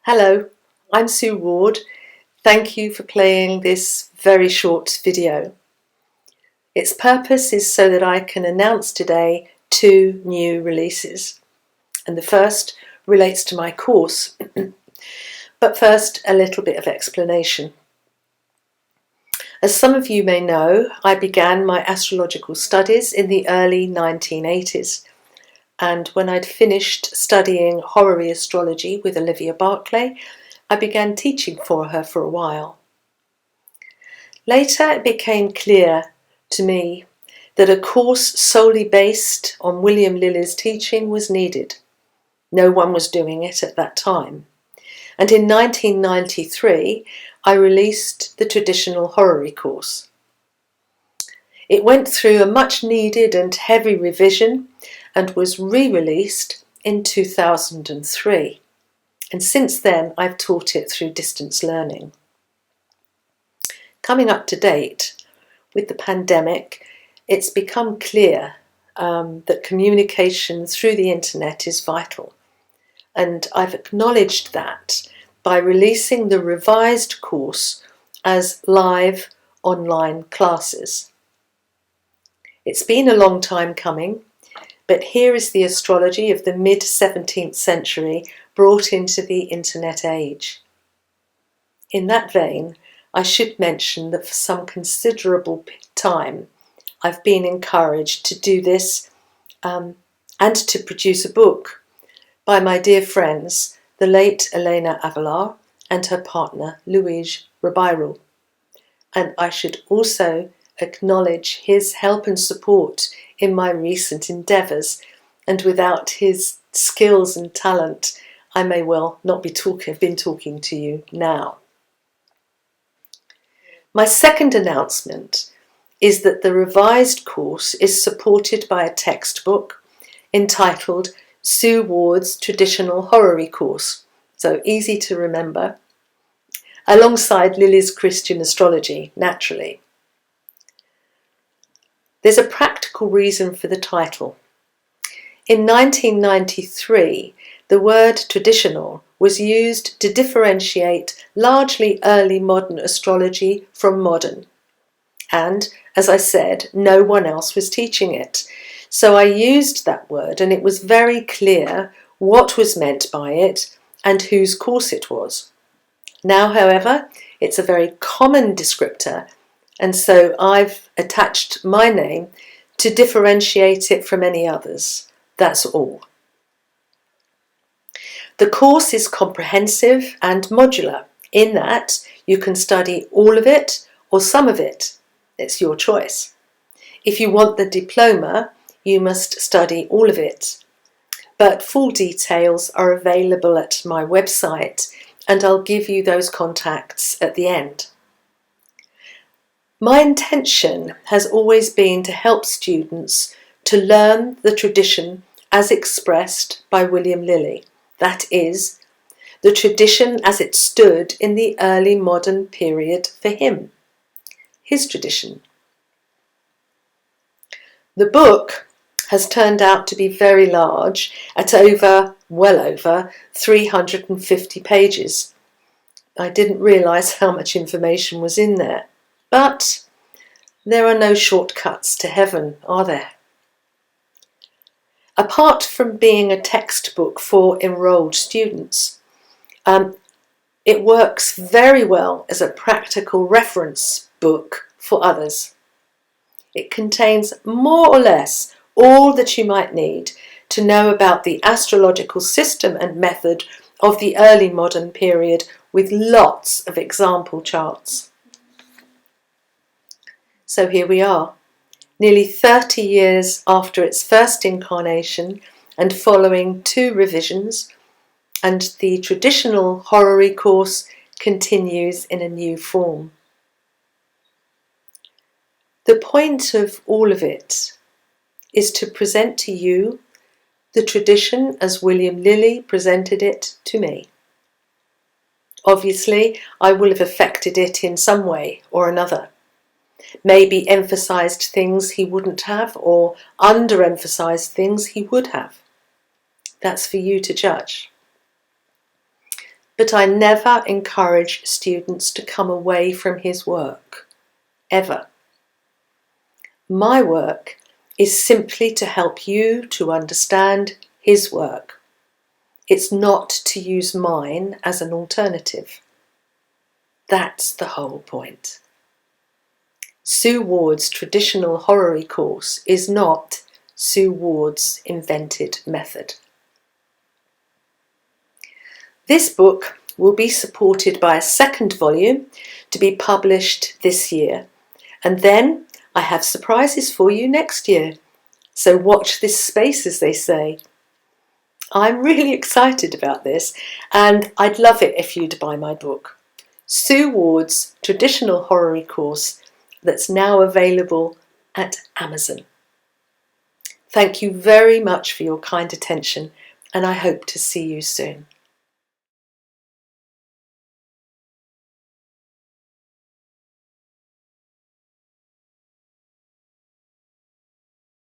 Hello, I'm Sue Ward. Thank you for playing this very short video. Its purpose is so that I can announce today 2 new releases. And the first relates to my course. But first, a little bit of explanation. As some of you may know, I began my astrological studies in the early 1980s. And when I'd finished studying horary astrology with Olivia Barclay, I began teaching for her for a while. Later it became clear to me that a course solely based on William Lilly's teaching was needed. No one was doing it at that time. And in 1993 I released the traditional horary course. It went through a much needed and heavy revision and was re-released in 2003. And since then I've taught it through distance learning. Coming up to date with the pandemic, it's become clear that communication through the internet is vital. And I've acknowledged that by releasing the revised course as live online classes. It's been a long time coming, but here is the astrology of the mid-17th century brought into the internet age. In that vein, I should mention that for some considerable time I've been encouraged to do this and to produce a book by my dear friends, the late Elena Avalar and her partner Luigi Ribeiro. And I should also acknowledge his help and support in my recent endeavours, and without his skills and talent I may well not have been talking to you now. My second announcement is that the revised course is supported by a textbook entitled Sue Ward's Traditional Horary Course, so easy to remember, alongside Lilly's Christian Astrology, naturally. There's a practical reason for the title. In 1993, the word traditional was used to differentiate largely early modern astrology from modern. And, as I said, no one else was teaching it. So I used that word, and it was very clear what was meant by it and whose course it was. Now, however, it's a very common descriptor, and so I've attached my name to differentiate it from any others. That's all. The course is comprehensive and modular in that you can study all of it or some of it. It's your choice. If you want the diploma, you must study all of it. But full details are available at my website, and I'll give you those contacts at the end. My intention has always been to help students to learn the tradition as expressed by William Lilly. That is, the tradition as it stood in the early modern period for him, his tradition. The book has turned out to be very large at well over 350 pages. I didn't realise how much information was in there, but there are no shortcuts to heaven, are there? Apart from being a textbook for enrolled students, it works very well as a practical reference book for others. It contains more or less all that you might need to know about the astrological system and method of the early modern period, with lots of example charts. So here we are, nearly 30 years after its first incarnation and following 2 revisions, and the traditional horary course continues in a new form. The point of all of it is to present to you the tradition as William Lilly presented it to me. Obviously, I will have affected it in some way or another. Maybe emphasised things he wouldn't have, or underemphasised things he would have. That's for you to judge. but I never encourage students to come away from his work, ever. My work is simply to help you to understand his work. It's not to use mine as an alternative. That's the whole point. Sue Ward's traditional horary course is not Sue Ward's invented method. This book will be supported by a second volume to be published this year, and then I have surprises for you next year. So watch this space, as they say. I'm really excited about this, and I'd love it if you'd buy my book, Sue Ward's Traditional Horary Course, that's now available at Amazon. Thank you very much for your kind attention, and I hope to see you soon.